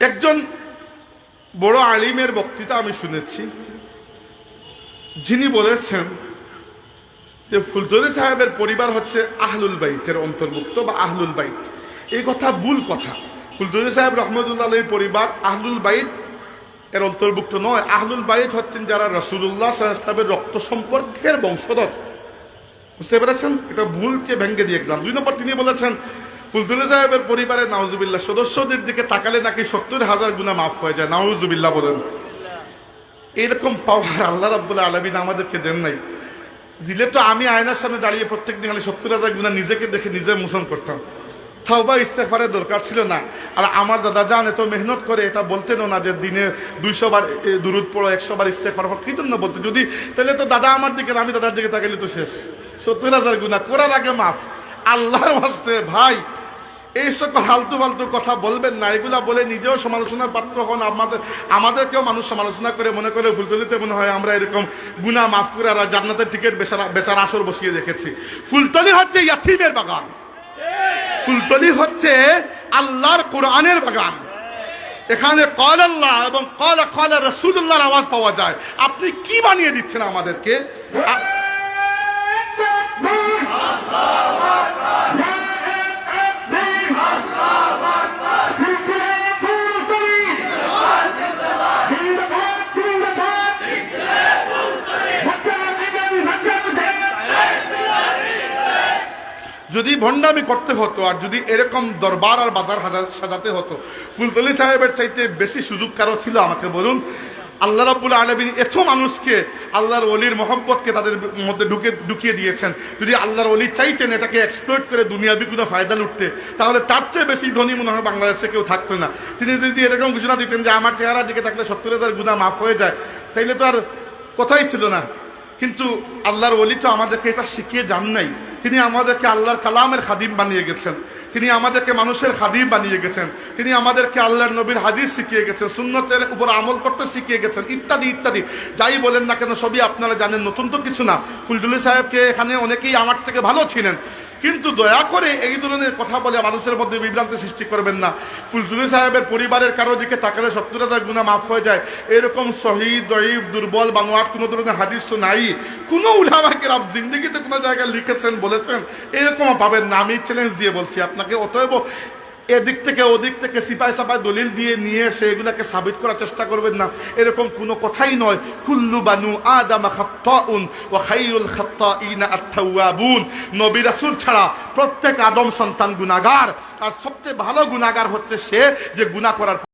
একজন বড় আলিমের বক্তৃতা আমি শুনেছি, যিনি বলেছেন যে ফুলতলি সাহেবের পরিবার হচ্ছে আহলুল বাইতের অন্তর্ভুক্ত বা আহলুল বাইত। এই কথা ভুল কথা। ফুলতলি সাহেব রহমতুল্লাহ আলাইহির পরিবার আহলুল বাইত এর অন্তর্ভুক্ত নয়। আহলুল বাইত হচ্ছেন যারা রাসূলুল্লাহ সাল্লাল্লাহু আলাইহি ওয়াসাল্লামের রক্ত সম্পর্কের বংশধর। বুঝতে পেরেছেন? এটা ভুলকে ভেঙে দিয়ে গেলাম। 2 নম্বর, তিনি বলেছেন ফুলতলি সাহেবের পরিবারের নাউজুবিল্লাহ সদস্যদের দিকে তাকালে নাকি 70,000 গুনাহ মাফ হয়ে যায়। নাউজুবিল্লাহ বলেন। এরকম পাওয়ার আল্লাহ রাব্বুল আলামিন আমাদেরকে দেন নাই। দিলে তো আমি আয়নার সামনে দাঁড়িয়ে প্রত্যেকদিন খালি 70,000 গুনাহ নিজেকে দেখে নিজে মোচন করতাম। তাওবা ইস্তেগফারের দরকার ছিল না। আর আমার দাদা জান এত মেহনত করে, এটা বলতেনও না যে দিনে 200 বার দুরূদ পড়ো, 100 বার ইস্তেগফার পড়ো। কি জন্য বলতে? যদি তাহলে তো দাদা আমার দিকে, আমি দাদার দিকে তাকালে তো শেষ। 70,000 গুনাহ করার আগে মাফ। আল্লাহর ওয়াস্তে ভাই এইসব ফালতু ফালতু কথা বলবেন না। এগুলা বলে নিজেও সমালোচনার পাত্র হন, আমাদেরকেও মানুষ সমালোচনা করে মনে করে ফুলতলিতে মনে হয় আমরা এরকম গুনাহ মাফ করে আর জান্নাতের টিকিট বেচার আসর বসিয়ে রেখেছি। ফুলতলি হচ্ছে ইয়াতীমের বাগান, ফুলতলি হচ্ছে আল্লাহর কোরআনের বাগান। এখানে ক্বাল আল্লাহ এবং ক্বাল রাসূলুল্লাহর আওয়াজ পাওয়া যায়। আপনি কি বানিয়ে দিচ্ছেন আমাদেরকে? যদি ভণ্ডামি করতে হতো আর যদি এরকম দরবার আর বাজার সাজাতে হতো, ফুলতলি সাহেবের চাইতে বেশি সুযোগ কারো ছিল? আমাকে বলুন। আল্লাহ রাব্বুল আলামিন এত মানুষকে আল্লাহর ওলির মহব্বতকে তাদের মধ্যে ঢুকিয়ে দিয়েছেন। যদি আল্লাহর ওলি চাইতেন এটাকে এক্সপ্লয়েট করে দুনিয়াবি কোনো ফায়দা লুটতে, তাহলে তার চেয়ে বেশি ধনী মনে হয় বাংলাদেশে কেউ থাকতো না। তিনি যদি এরকম ঘোষণা দিতেন যে আমার চেহারা দিকে থাকলে 70,000 গুনাহ মাফ হয়ে যায়, তাইলে তো আর কথাই ছিল না। কিন্তু আল্লাহর ওলি তো আমাদেরকে এটা শিখিয়ে যান নাই। তিনি আমাদেরকে আল্লাহর কালামের খাদিম বানিয়ে গেছেন, তিনি আমাদেরকে মানুষের খাদিম বানিয়ে গেছেন, তিনি আমাদেরকে আল্লাহর নবীর হাদিস শিখিয়ে গেছেন, সুন্নতের উপর আমল করতে শিখিয়ে গেছেন, ইত্যাদি ইত্যাদি। যাই বলেন না কেন সবই আপনারা জানেন, নতুন তো কিছু না। ফুলতলি সাহেবকে এখানে অনেকেই আমার থেকে ভালো ছিলেন, কিন্তু দয়া করে এই ধরনের কথা বলে মানুষের মধ্যে বিভ্রান্তি সৃষ্টি করবেন না। ফুলতলি সাহেবের পরিবারের কারো দিকে তাকালে 70,000 গুনাহ মাফ হয়ে যায়, এরকম সহিহ দঈফ দুর্বল বানোয়াট কোনো ধরনের হাদিস তো নাই। কোনো উলামা কেরাম জিন্দেগিতে কোনো জায়গায় লিখেছেন বলেছেন এরকম পাবেন না। আমি চ্যালেঞ্জ দিয়ে বলছি আপনাকে। অতএব এদিক থেকে ওদিক থেকে সিপাই সাপাই দলিল দিয়ে নিয়ে এসে এগুলাকে সাবিত করার চেষ্টা করবেন না। এরকম কোনো কথাই নয়। কুল্লু বানু আদম খাত্তাউন ওয়া খায়রুল খাত্তাইনা আত-তাওয়াবুন। নবী রাসূল ছাড়া প্রত্যেক আদম সন্তান গুনাহগার, আর সবচেয়ে ভালো গুনাহগার হচ্ছে সে যে গুনাহ করার